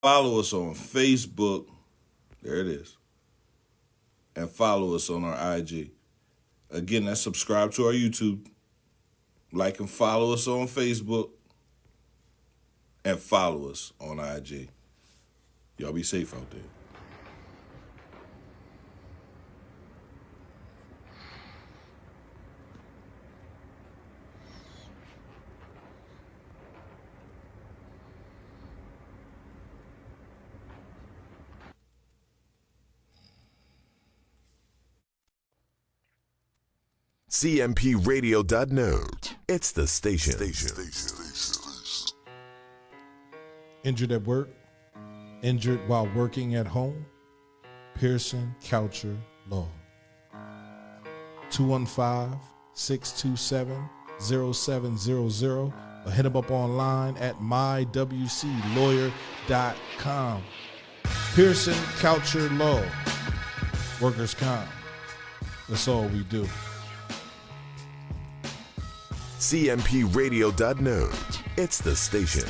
Follow us on Facebook. There it is. And follow us on our IG. Again, that's subscribe to our YouTube. Like and follow us on Facebook. And follow us on IG. Y'all be safe out there. CMPRadio.net. It's the station. Injured at work, injured while working at home, Pearson Coucher Law. 215-627-0700 or hit them up online at mywclawyer.com. Pearson Coucher Law. Workers' comp. That's all we do. CMPRadio.net. It's the station.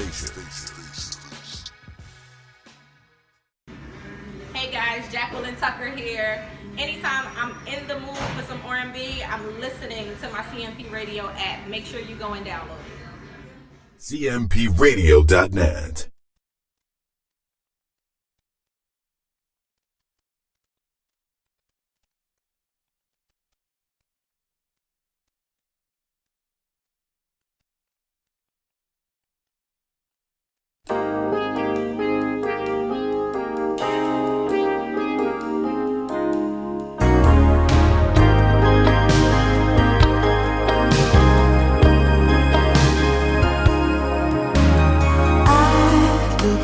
Hey guys, Jacqueline Tucker here. Anytime I'm in the mood for some R&B, I'm listening to my CMP Radio app. Make sure you go and download it. CMPRadio.net.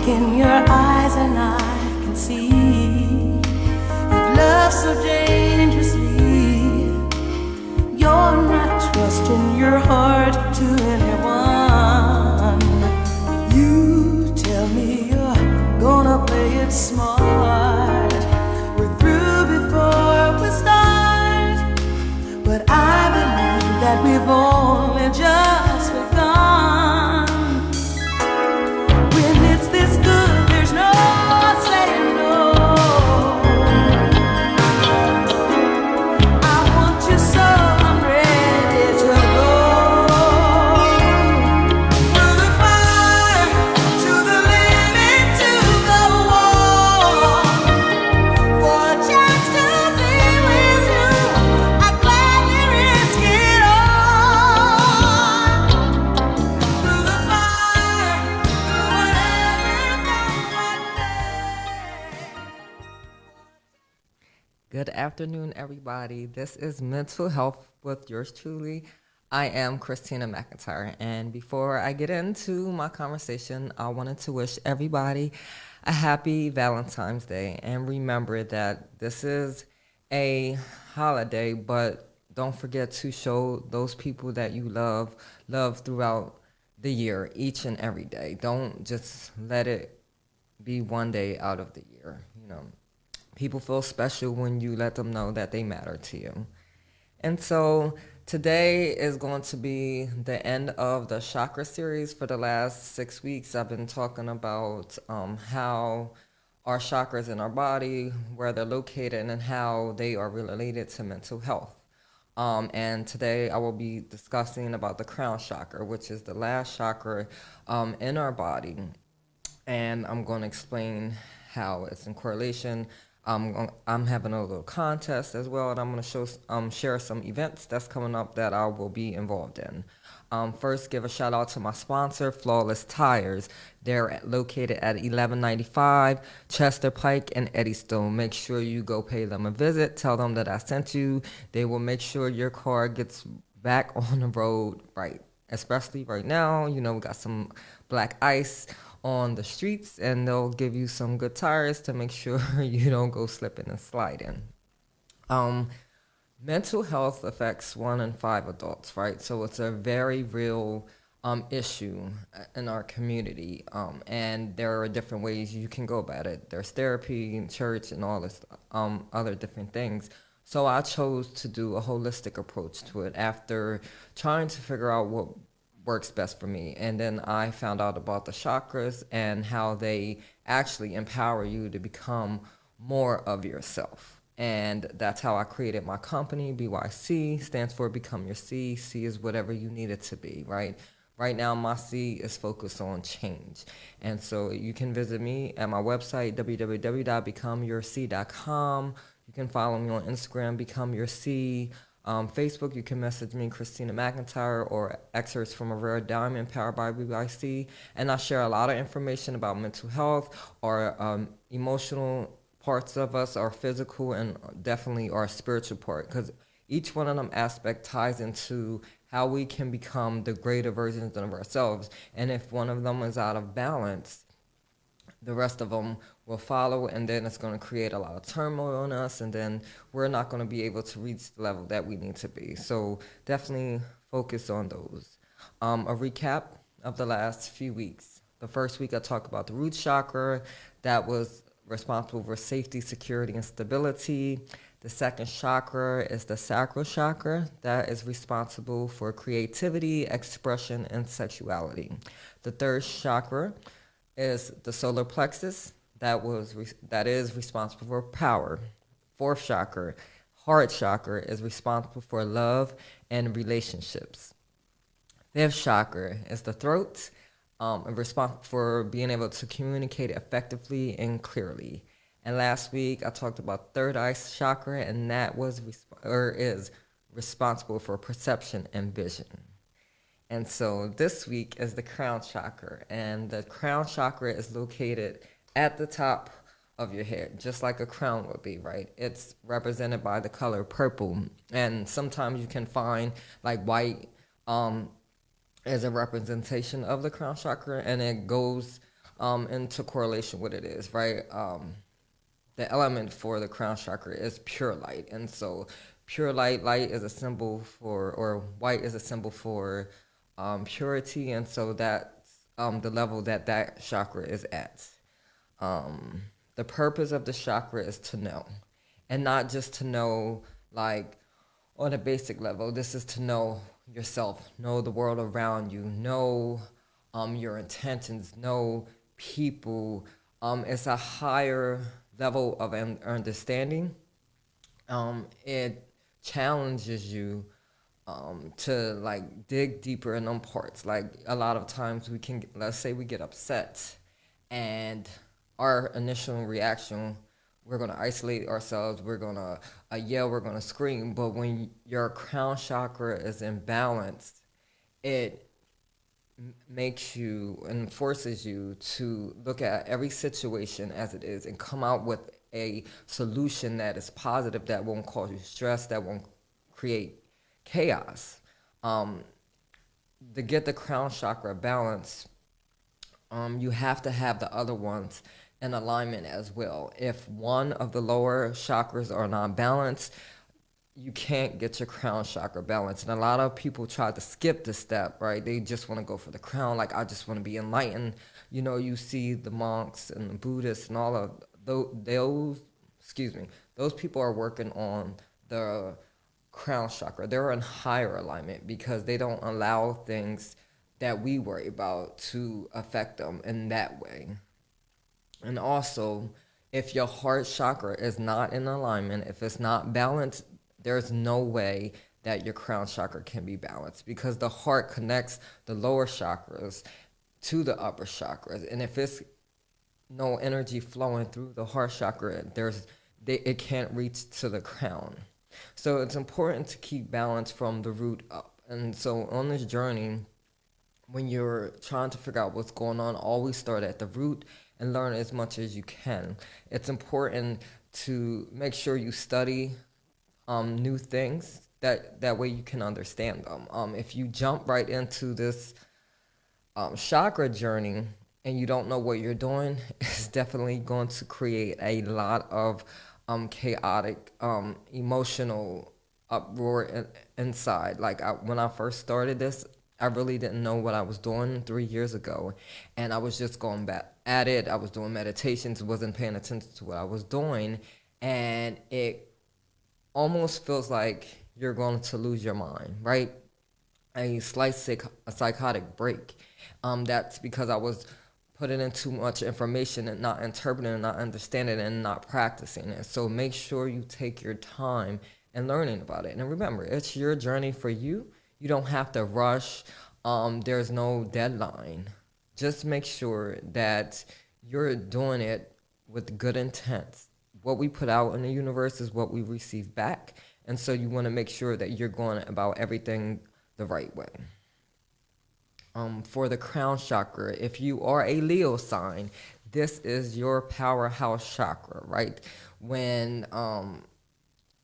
In your eyes and I can see you've loved so dangerously. You're not trusting your heart to anyone. You tell me you're gonna play it smart. We're through before we start, but I believe that we've only just begun. Good afternoon, everybody. This is Mental Health with yours truly. I am Christina McIntyre, and before I get into my conversation, I wanted to wish everybody a happy Valentine's Day. And remember that this is a holiday, but don't forget to show those people that you love throughout the year, each and every day. Don't just let it be one day out of the year, you know. People feel special when you let them know that they matter to you. And so today is going to be the end of the chakra series. For the last 6 weeks, I've been talking about how our chakras in our body, where they're located, and how they are related to mental health. And today I will be discussing about the crown chakra, which is the last chakra in our body. And I'm going to explain how it's in correlation. I'm having a little contest as well, and I'm going to share some events that's coming up that I will be involved in. First, give a shout out to my sponsor, Flawless Tires. They're located at 1195 Chester Pike in Eddystone. Make sure you go pay them a visit. Tell them that I sent you. They will make sure your car gets back on the road right, especially right now. You know, we got some black ice on the streets, and they'll give you some good tires to make sure you don't go slipping and sliding. Mental health affects 1 in 5 adults, right? So it's a very real issue in our community, and there are different ways you can go about it. There's therapy and church and all this other different things. So I chose to do a holistic approach to it after trying to figure out works best for me. And then I found out about the chakras and how they actually empower you to become more of yourself. And that's how I created my company. BYC stands for Become Your C. C is whatever you need it to be, right? Right now, my C is focused on change. And so you can visit me at my website, www.becomeyourc.com. You can follow me on Instagram, Become Your C. Facebook, you can message me, Christina McIntyre, or excerpts from a rare diamond powered by BYC. And I share a lot of information about mental health or emotional parts of us, our physical, and definitely our spiritual part, because each one of them aspects ties into how we can become the greater versions of ourselves. And if one of them is out of balance, the rest of them will follow, and then it's going to create a lot of turmoil in us, and then we're not going to be able to reach the level that we need to be. So definitely focus on those. A recap of the last few weeks. The first week I talked about the root chakra. That was responsible for safety, security, and stability. The second chakra is the sacral chakra. That is responsible for creativity, expression, and sexuality. The third chakra is the solar plexus. That is responsible for power. Fourth chakra, heart chakra, is responsible for love and relationships. Fifth chakra is the throat, responsible for being able to communicate effectively and clearly. And last week I talked about third eye chakra, and that is responsible for perception and vision. And so this week is the crown chakra, and the crown chakra is located at the top of your head, just like a crown would be, right? It's represented by the color purple, and sometimes you can find like white as a representation of the crown chakra, and it goes into correlation with it is, right? The element for the crown chakra is pure light, and so pure light is a symbol for, or white is a symbol for purity, and so that's the level that chakra is at. The purpose of the chakra is to know, and not just to know like on a basic level. This is to know yourself, know the world around you, know your intentions, know people. It's a higher level of understanding. It challenges you to like dig deeper in them parts. Like a lot of times we can, let's say we get upset, and our initial reaction, we're going to isolate ourselves, we're going to yell, we're going to scream. But when your crown chakra is imbalanced, it makes you and forces you to look at every situation as it is and come out with a solution that is positive, that won't cause you stress, that won't create chaos. To get the crown chakra balance, you have to have the other ones in alignment as well. If one of the lower chakras are not balanced, you can't get your crown chakra balanced. And a lot of people try to skip this step, right? They just want to go for the crown. Like, I just want to be enlightened. You know, you see the monks and the Buddhists and all of those people are working on the crown chakra. They're in higher alignment because they don't allow things that we worry about to affect them in that way. And also, if your heart chakra is not in alignment, if it's not balanced, there's no way that your crown chakra can be balanced, because the heart connects the lower chakras to the upper chakras. And if it's no energy flowing through the heart chakra, it can't reach to the crown. So it's important to keep balance from the root up. And so on this journey, when you're trying to figure out what's going on, always start at the root and learn as much as you can. It's important to make sure you study new things, that way you can understand them. If you jump right into this chakra journey and you don't know what you're doing, it's definitely going to create a lot of chaotic emotional uproar inside. Like when I first started this, I really didn't know what I was doing 3 years ago, and I was just going back at it. I was doing meditations, wasn't paying attention to what I was doing, and it almost feels like you're going to lose your mind, right? a psychotic break. That's because I was putting in too much information and not interpreting and not understanding and not practicing it. So make sure you take your time and learning about it. And remember, it's your journey for you. You don't have to rush. There's no deadline. Just make sure that you're doing it with good intent. What we put out in the universe is what we receive back. And so you want to make sure that you're going about everything the right way. For the crown chakra, if you are a Leo sign, this is your powerhouse chakra, right? When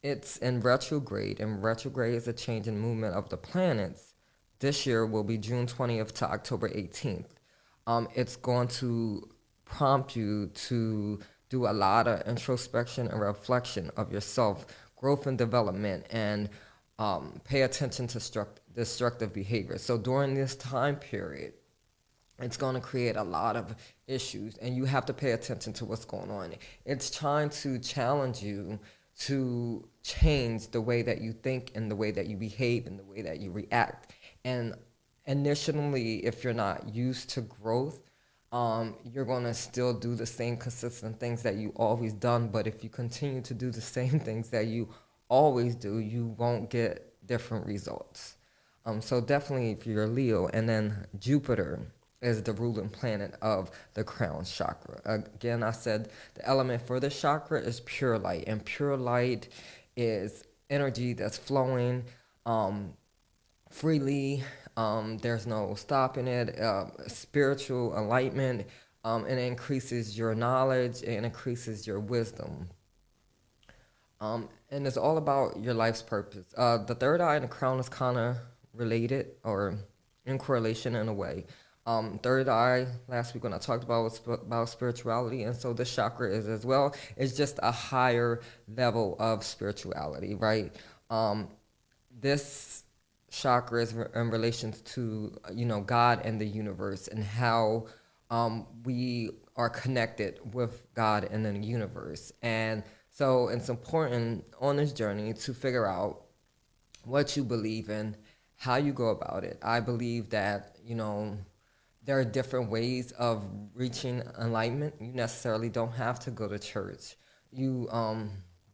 it's in retrograde, and retrograde is a change in movement of the planets. This year will be June 20th to October 18th. It's going to prompt you to do a lot of introspection and reflection of yourself, growth and development, and pay attention to destructive behavior. So during this time period, it's going to create a lot of issues, and you have to pay attention to what's going on. It's trying to challenge you to change the way that you think and the way that you behave and the way that you react. And initially, if you're not used to growth, you're going to still do the same consistent things that you always done. But if you continue to do the same things that you always do, you won't get different results. So definitely if you're a Leo, and then Jupiter is the ruling planet of the crown chakra. Again, I said the element for this chakra is pure light, and pure light is energy that's flowing freely. There's no stopping it. Spiritual enlightenment, and it increases your knowledge and increases your wisdom. And it's all about your life's purpose. The third eye and the crown is kind of related or in correlation in a way. Third eye, last week when I talked about was about spirituality, and so this chakra is as well. It's just a higher level of spirituality, right? This chakra is in relation to, God and the universe, and how we are connected with God and the universe. And so it's important on this journey to figure out what you believe in, how you go about it. I believe that, there are different ways of reaching enlightenment. You necessarily don't have to go to church. You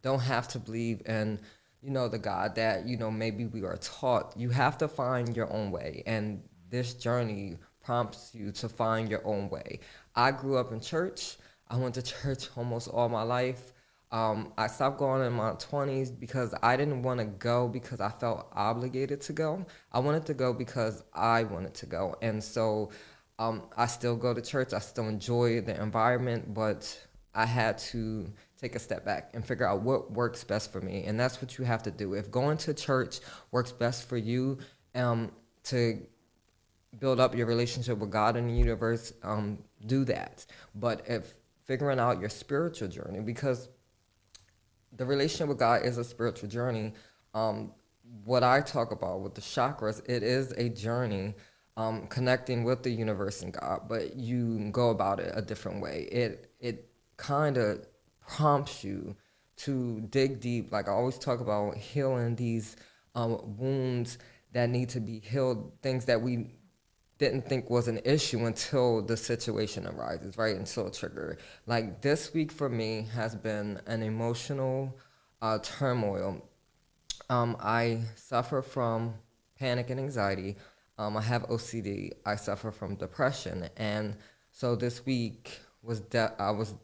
don't have to believe in, the God that, maybe we are taught. You have to find your own way. And this journey prompts you to find your own way. I grew up in church. I went to church almost all my life. I stopped going in my 20s because I didn't want to go because I felt obligated to go. I wanted to go because I wanted to go. And so I still go to church. I still enjoy the environment, but I had to take a step back and figure out what works best for me. And that's what you have to do. If going to church works best for you, to build up your relationship with God and the universe, do that. But if figuring out your spiritual journey, because the relationship with God is a spiritual journey. What I talk about with the chakras, it is a journey, connecting with the universe and God, but you go about it a different way. It kind of prompts you to dig deep. Like I always talk about healing these wounds that need to be healed, things that we didn't think was an issue until the situation arises, right? Until a trigger. Like this week for me has been an emotional turmoil. I suffer from panic and anxiety. I have OCD. I suffer from depression. And so this week I was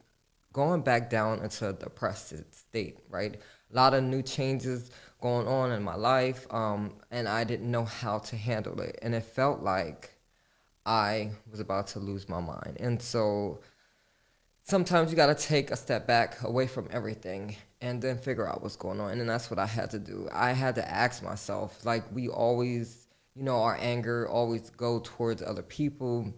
going back down into a depressed state, right? A lot of new changes going on in my life, and I didn't know how to handle it. And it felt like I was about to lose my mind. And so sometimes you got to take a step back away from everything and then figure out what's going on. And that's what I had to do. I had to ask myself, like we always, our anger always go towards other people.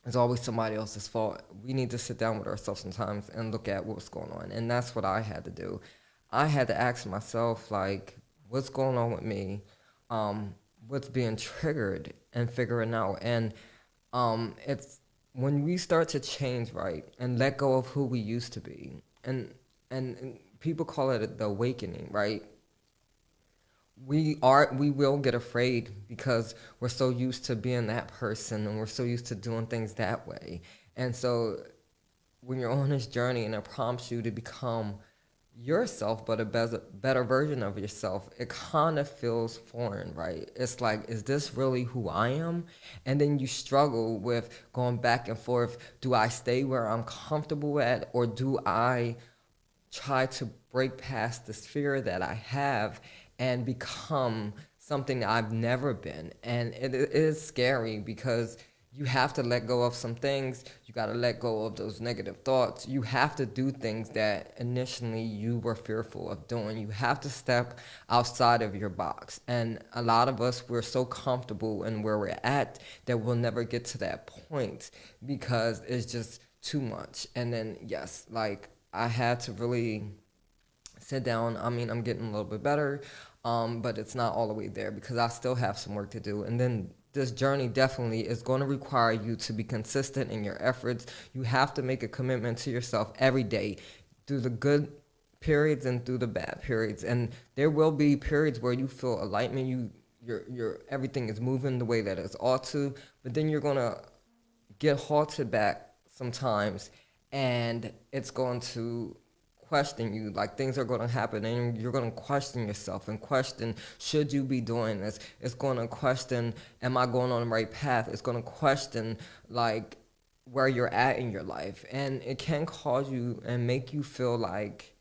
It's always somebody else's fault. We need to sit down with ourselves sometimes and look at what's going on. And that's what I had to do. I had to ask myself, like, what's going on with me? What's being triggered, and figuring out. And it's when we start to change, right, and let go of who we used to be, and people call it the awakening, right? we will get afraid because we're so used to being that person and we're so used to doing things that way. And so when you're on this journey and it prompts you to become yourself, but a better version of yourself, it kind of feels foreign, right? It's like, is this really who I am? And then you struggle with going back and forth. Do I stay where I'm comfortable at, or do I try to break past this fear that I have and become something that I've never been? And it is scary because you have to let go of some things. You got to let go of those negative thoughts. You have to do things that initially you were fearful of doing. You have to step outside of your box. And a lot of us, we're so comfortable in where we're at that we'll never get to that point because it's just too much. And then, yes, like I had to really sit down. I mean, I'm getting a little bit better, but it's not all the way there because I still have some work to do. And then this journey definitely is going to require you to be consistent in your efforts. You have to make a commitment to yourself every day through the good periods and through the bad periods. And there will be periods where you feel alignment, your everything is moving the way that it's ought to, but then you're going to get halted back sometimes, and it's going to question you. Like, things are going to happen and you're going to question yourself and question, should you be doing this? It's going to question, am I going on the right path? It's going to question, like, where you're at in your life. And it can cause you and make you feel like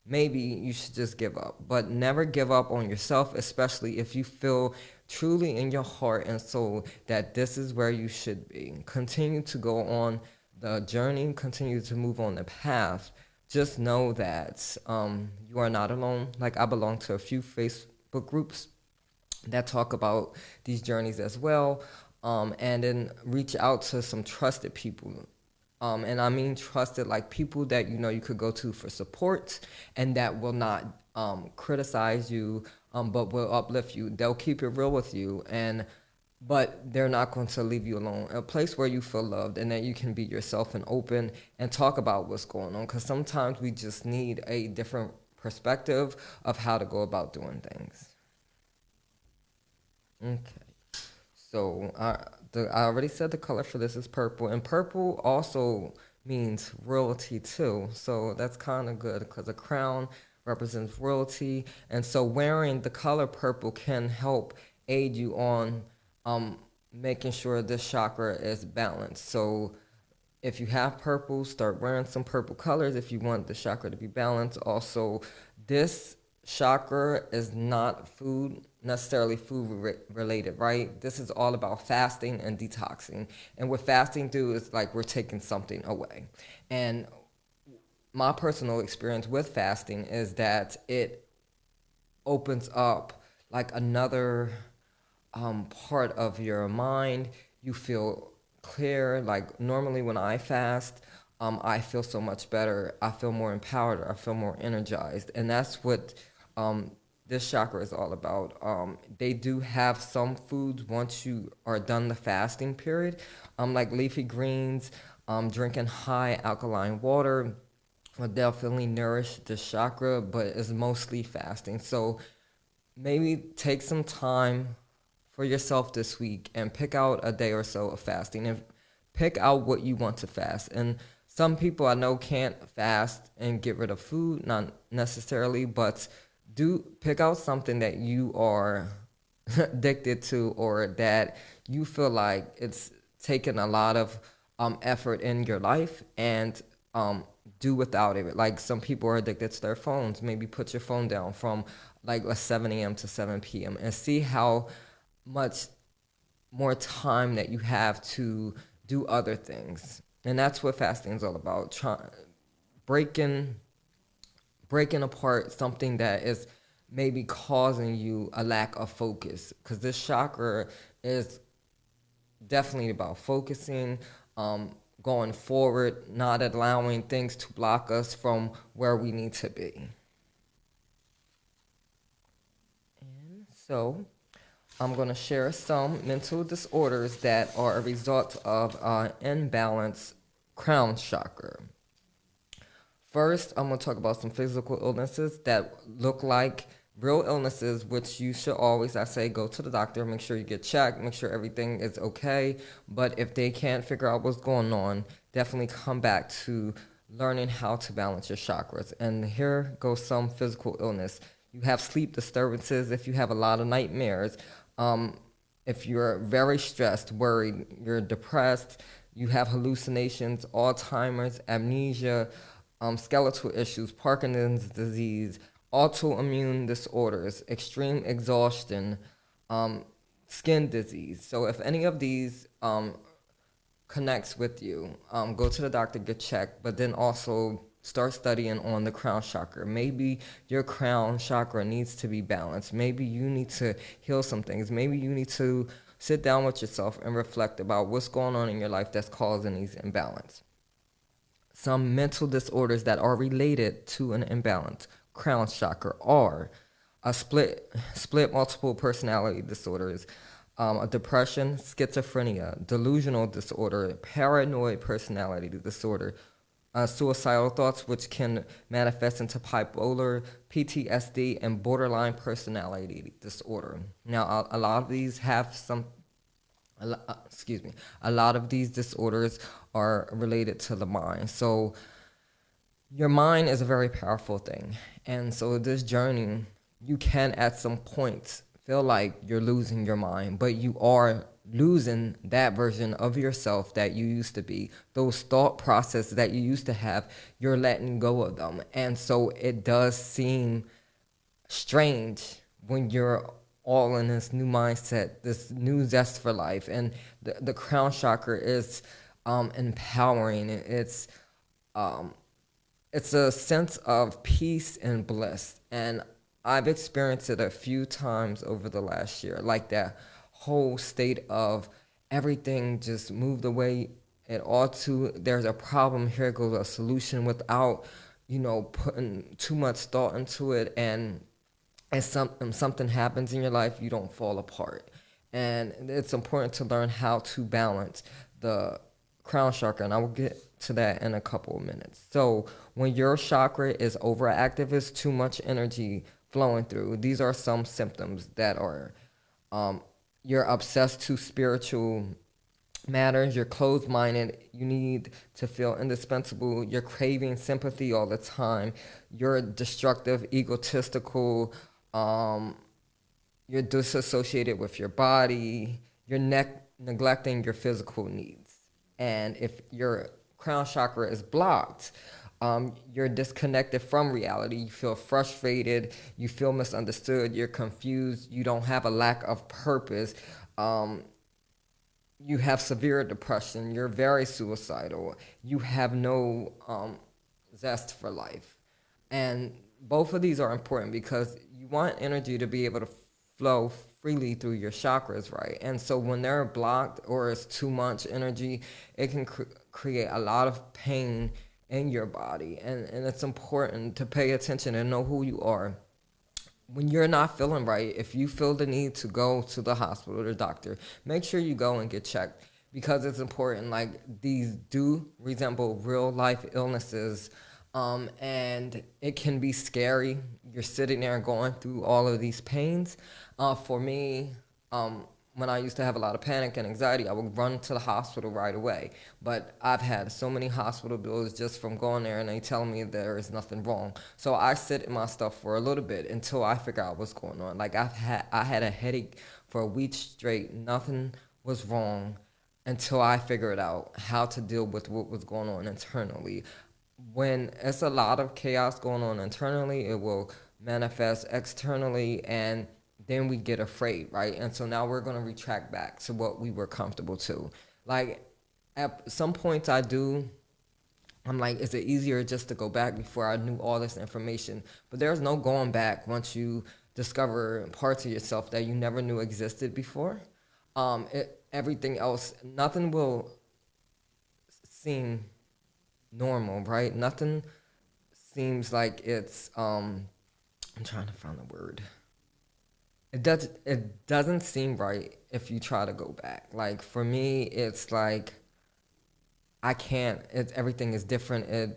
maybe you should just give up. But never give up on yourself, especially if you feel truly in your heart and soul that this is where you should be. Continue to go on the journey, continue to move on the path. Just know that you are not alone. Like, I belong to a few Facebook groups that talk about these journeys as well. And then reach out to some trusted people. And I mean trusted, like people that you know you could go to for support and that will not criticize you, but will uplift you. They'll keep it real with you, but they're not going to leave you alone. A place where you feel loved and that you can be yourself and open and talk about what's going on. Because sometimes we just need a different perspective of how to go about doing things. Okay. So I already said the color for this is purple. And purple also means royalty too. So that's kind of good because a crown represents royalty. And so wearing the color purple can help aid you on making sure this chakra is balanced. So if you have purple, start wearing some purple colors if you want the chakra to be balanced. Also, this chakra is not necessarily food related, right? This is all about fasting and detoxing. And what fasting do is like we're taking something away. And my personal experience with fasting is that it opens up like another part of your mind. You feel clear. Like normally when I fast, I feel so much better. I feel more empowered. I feel more energized. And that's what this chakra is all about. They do have some foods once you are done the fasting period, like leafy greens, drinking high alkaline water will definitely nourish the chakra, but it's mostly fasting. So maybe take some time for yourself this week and pick out a day or so of fasting and pick out what you want to fast. And some people I know can't fast and get rid of food, not necessarily, but do pick out something that you are addicted to or that you feel like it's taken a lot of effort in your life and do without it. Like some people are addicted to their phones. Maybe put your phone down from like 7 a.m. to 7 p.m. and see how much more time that you have to do other things. And that's what fasting is all about. Breaking apart something that is maybe causing you a lack of focus. Because this chakra is definitely about focusing, going forward, not allowing things to block us from where we need to be. And so I'm going to share some mental disorders that are a result of imbalanced crown chakra. First, I'm going to talk about some physical illnesses that look like real illnesses, which you should always, I say, go to the doctor, make sure you get checked, make sure everything is okay. But if they can't figure out what's going on, definitely come back to learning how to balance your chakras. And here goes some physical illness. You have sleep disturbances, if you have a lot of nightmares, if you're very stressed, worried, you're depressed, you have hallucinations, Alzheimer's, amnesia, skeletal issues, Parkinson's disease, autoimmune disorders, extreme exhaustion, skin disease. So if any of these connects with you, go to the doctor, get checked, but then also start studying on the crown chakra. Maybe your crown chakra needs to be balanced. Maybe you need to heal some things. Maybe you need to sit down with yourself and reflect about what's going on in your life that's causing these imbalance. Some mental disorders that are related to an imbalance crown chakra are a split multiple personality disorders, a depression, schizophrenia, delusional disorder, paranoid personality disorder, suicidal thoughts, which can manifest into bipolar, PTSD, and borderline personality disorder. Now, a lot of these have a lot of these disorders are related to the mind. So your mind is a very powerful thing. And so this journey, you can at some points feel like you're losing your mind, but you are losing that version of yourself that you used to be. Those thought processes that you used to have, you're letting go of them. And so it does seem strange when you're all in this new mindset, this new zest for life. And the crown chakra is empowering. It's a sense of peace and bliss. And I've experienced it a few times over the last year, like that whole state of everything just moved the way it ought to. There's a problem, here goes a solution without, putting too much thought into it. And as something happens in your life, you don't fall apart. And it's important to learn how to balance the crown chakra, and I will get to that in a couple of minutes. So when your chakra is overactive, it's too much energy flowing through. These are some symptoms that are you're obsessed to spiritual matters, you're closed-minded, you need to feel indispensable, you're craving sympathy all the time, you're destructive, egotistical, you're disassociated with your body, you're neglecting your physical needs. And if your crown chakra is blocked, you're disconnected from reality. You feel frustrated, you feel misunderstood, you're confused, you don't have a lack of purpose, you have severe depression, you're very suicidal, you have no zest for life. And both of these are important because you want energy to be able to flow freely through your chakras, right? And so when they're blocked or it's too much energy, it can create a lot of pain in your body. And it's important to pay attention and know who you are. When you're not feeling right, if you feel the need to go to the hospital or the doctor, make sure you go and get checked because it's important. Like, these do resemble real life illnesses, and it can be scary. You're sitting there going through all of these pains. For me, when I used to have a lot of panic and anxiety, I would run to the hospital right away. But I've had so many hospital bills just from going there, and they tell me there is nothing wrong. So I sit in my stuff for a little bit until I figure out what's going on. Like, I had a headache for a week straight. Nothing was wrong until I figured out how to deal with what was going on internally. When it's a lot of chaos going on internally, it will manifest externally, and then we get afraid, right? And so now we're going to retract back to what we were comfortable to. Like, at some points I'm like, is it easier just to go back before I knew all this information? But there's no going back once you discover parts of yourself that you never knew existed before. Everything else, nothing will seem normal, right? Nothing seems like it's, I'm trying to find the word. It doesn't seem right if you try to go back. Like, for me, it's like I can't. Everything is different.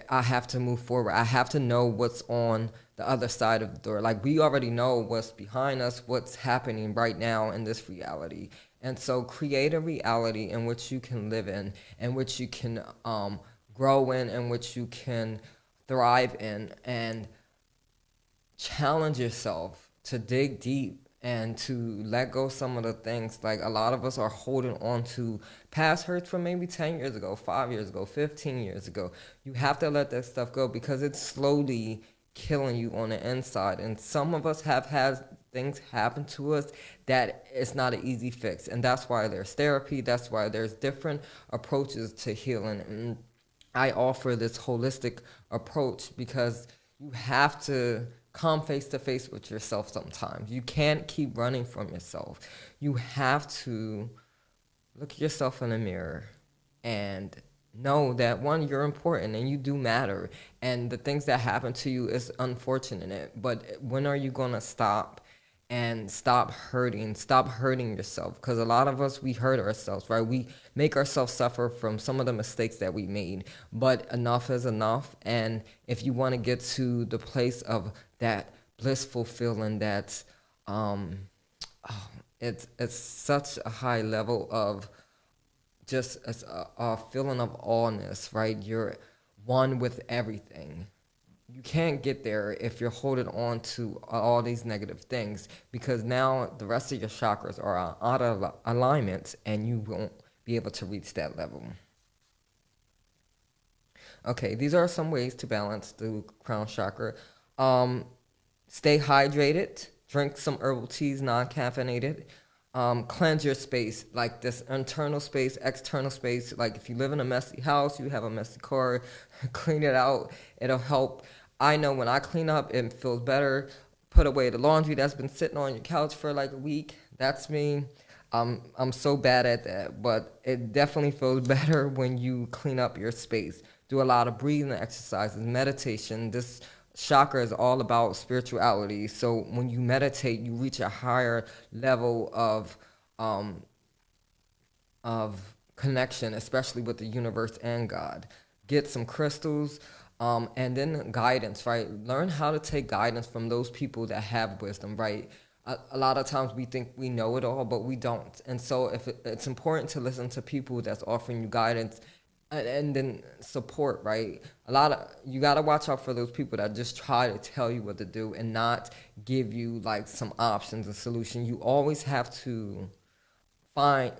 I have to move forward. I have to know what's on the other side of the door. Like, we already know what's behind us, what's happening right now in this reality. And so create a reality in which you can live in which you can grow in which you can thrive in, and challenge yourself to dig deep and to let go some of the things. Like, a lot of us are holding on to past hurts from maybe 10 years ago, 5 years ago, 15 years ago. You have to let that stuff go because it's slowly killing you on the inside. And some of us have had things happen to us that it's not an easy fix. And that's why there's therapy. That's why there's different approaches to healing. And I offer this holistic approach because you have to come face to face with yourself sometimes. You can't keep running from yourself. You have to look at yourself in the mirror and know that, one, you're important and you do matter. And the things that happen to you is unfortunate. But when are you going to stop and stop hurting yourself? Because a lot of us, we hurt ourselves, right? We make ourselves suffer from some of the mistakes that we made. But enough is enough. And if you want to get to the place of that blissful feeling, that's it's such a high level of just a feeling of allness, right? You're one with everything. You can't get there if you're holding on to all these negative things, because now the rest of your chakras are out of alignment and you won't be able to reach that level. Okay, these are some ways to balance the crown chakra. Stay hydrated, drink some herbal teas, non-caffeinated. Cleanse your space, like this internal space, external space. Like, if you live in a messy house, you have a messy car, clean it out. It'll help. I know when I clean up, it feels better. Put away the laundry that's been sitting on your couch for like a week. That's me. I'm so bad at that, but it definitely feels better when you clean up your space. Do a lot of breathing exercises, meditation. This chakra is all about spirituality. So when you meditate, you reach a higher level of connection, especially with the universe and God. Get some crystals, and then guidance, right? Learn how to take guidance from those people that have wisdom, right? A lot of times we think we know it all, but we don't. And so it's important to listen to people that's offering you guidance and then support, right? You got to watch out for those people that just try to tell you what to do and not give you like some options and solutions. You always have to find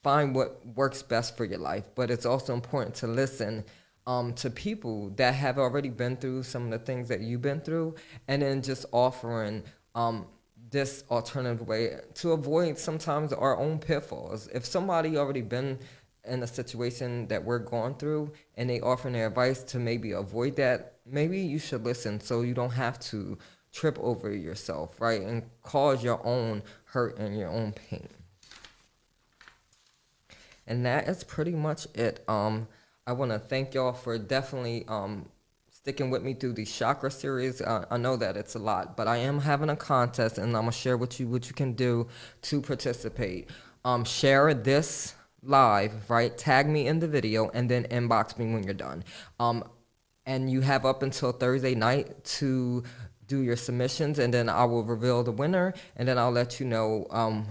what works best for your life, but it's also important to listen to people that have already been through some of the things that you've been through, and then just offering this alternative way to avoid sometimes our own pitfalls. If somebody already been in a situation that we're going through and they offer their advice to maybe avoid that, maybe you should listen so you don't have to trip over yourself, right? And cause your own hurt and your own pain. And that is pretty much it. I want to thank y'all for definitely sticking with me through the chakra series. I know that it's a lot, but I am having a contest, and I'm going to share with you what you can do to participate. Share this live, right? Tag me in the video and then inbox me when you're done. And you have up until Thursday night to do your submissions, and then I will reveal the winner, and then I'll let you know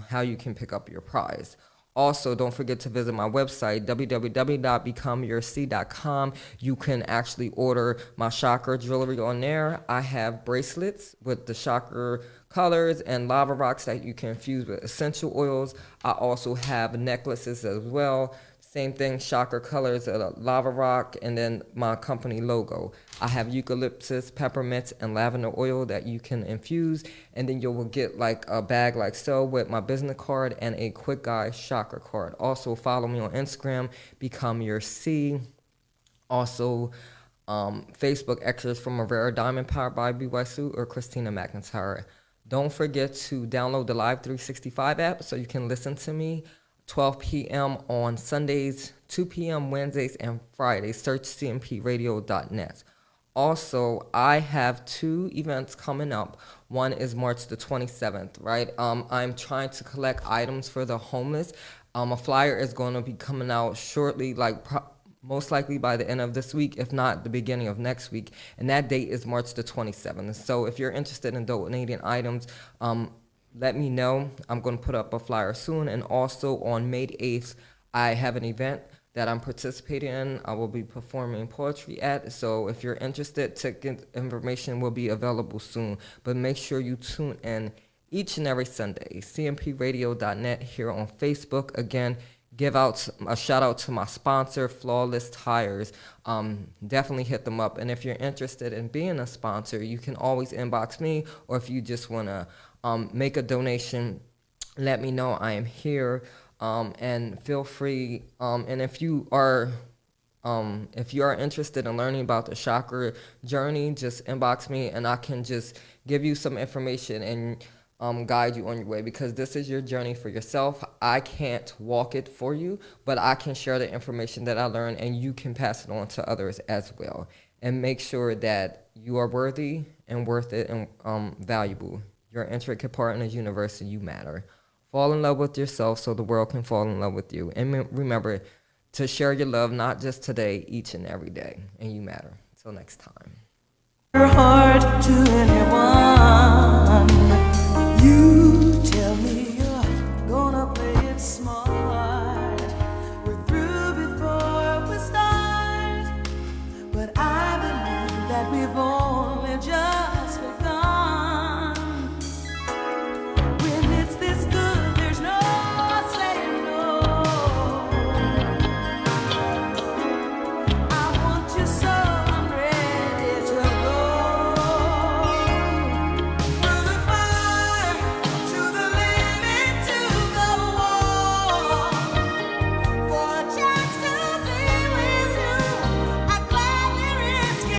how you can pick up your prize. Also, don't forget to visit my website, www.becomeyourc.com. You can actually order my chakra jewelry on there. I have bracelets with the chakra colors and lava rocks that you can infuse with essential oils. I also have necklaces as well. Same thing, chakra colors, lava rock, and then my company logo. I have eucalyptus, peppermint, and lavender oil that you can infuse, and then you will get like a bag like so with my business card and a quick guide chakra card. Also, follow me on Instagram, Become Your C. Also, Facebook extras from a rare diamond powered by BY Sue or Christina McIntyre. Don't forget to download the Live 365 app so you can listen to me 12 p.m. on Sundays, 2 p.m. Wednesdays, and Fridays. Search cmpradio.net. Also, I have 2 events coming up. One is March the 27th, right? I'm trying to collect items for the homeless. A flyer is going to be coming out shortly, like most likely by the end of this week, if not the beginning of next week. And that date is March the 27th. So if you're interested in donating items, let me know. I'm going to put up a flyer soon. And also on May 8th, I have an event that I'm participating in. I will be performing poetry at. So if you're interested, ticket information will be available soon. But make sure you tune in each and every Sunday. cmpradio.net here on Facebook. Again, give out a shout out to my sponsor, Flawless Tires. Definitely hit them up. And if you're interested in being a sponsor, you can always inbox me, or if you just want to make a donation, let me know. I am here. And feel free. And if you are interested in learning about the chakra journey, just inbox me and I can just give you some information and guide you on your way, because this is your journey for yourself. I can't walk it for you, but I can share the information that I learned and you can pass it on to others as well. And make sure that you are worthy and worth it and valuable. You're an intricate part in the universe and you matter. Fall in love with yourself so the world can fall in love with you. And remember to share your love, not just today, each and every day. And you matter. Until next time. Your heart to an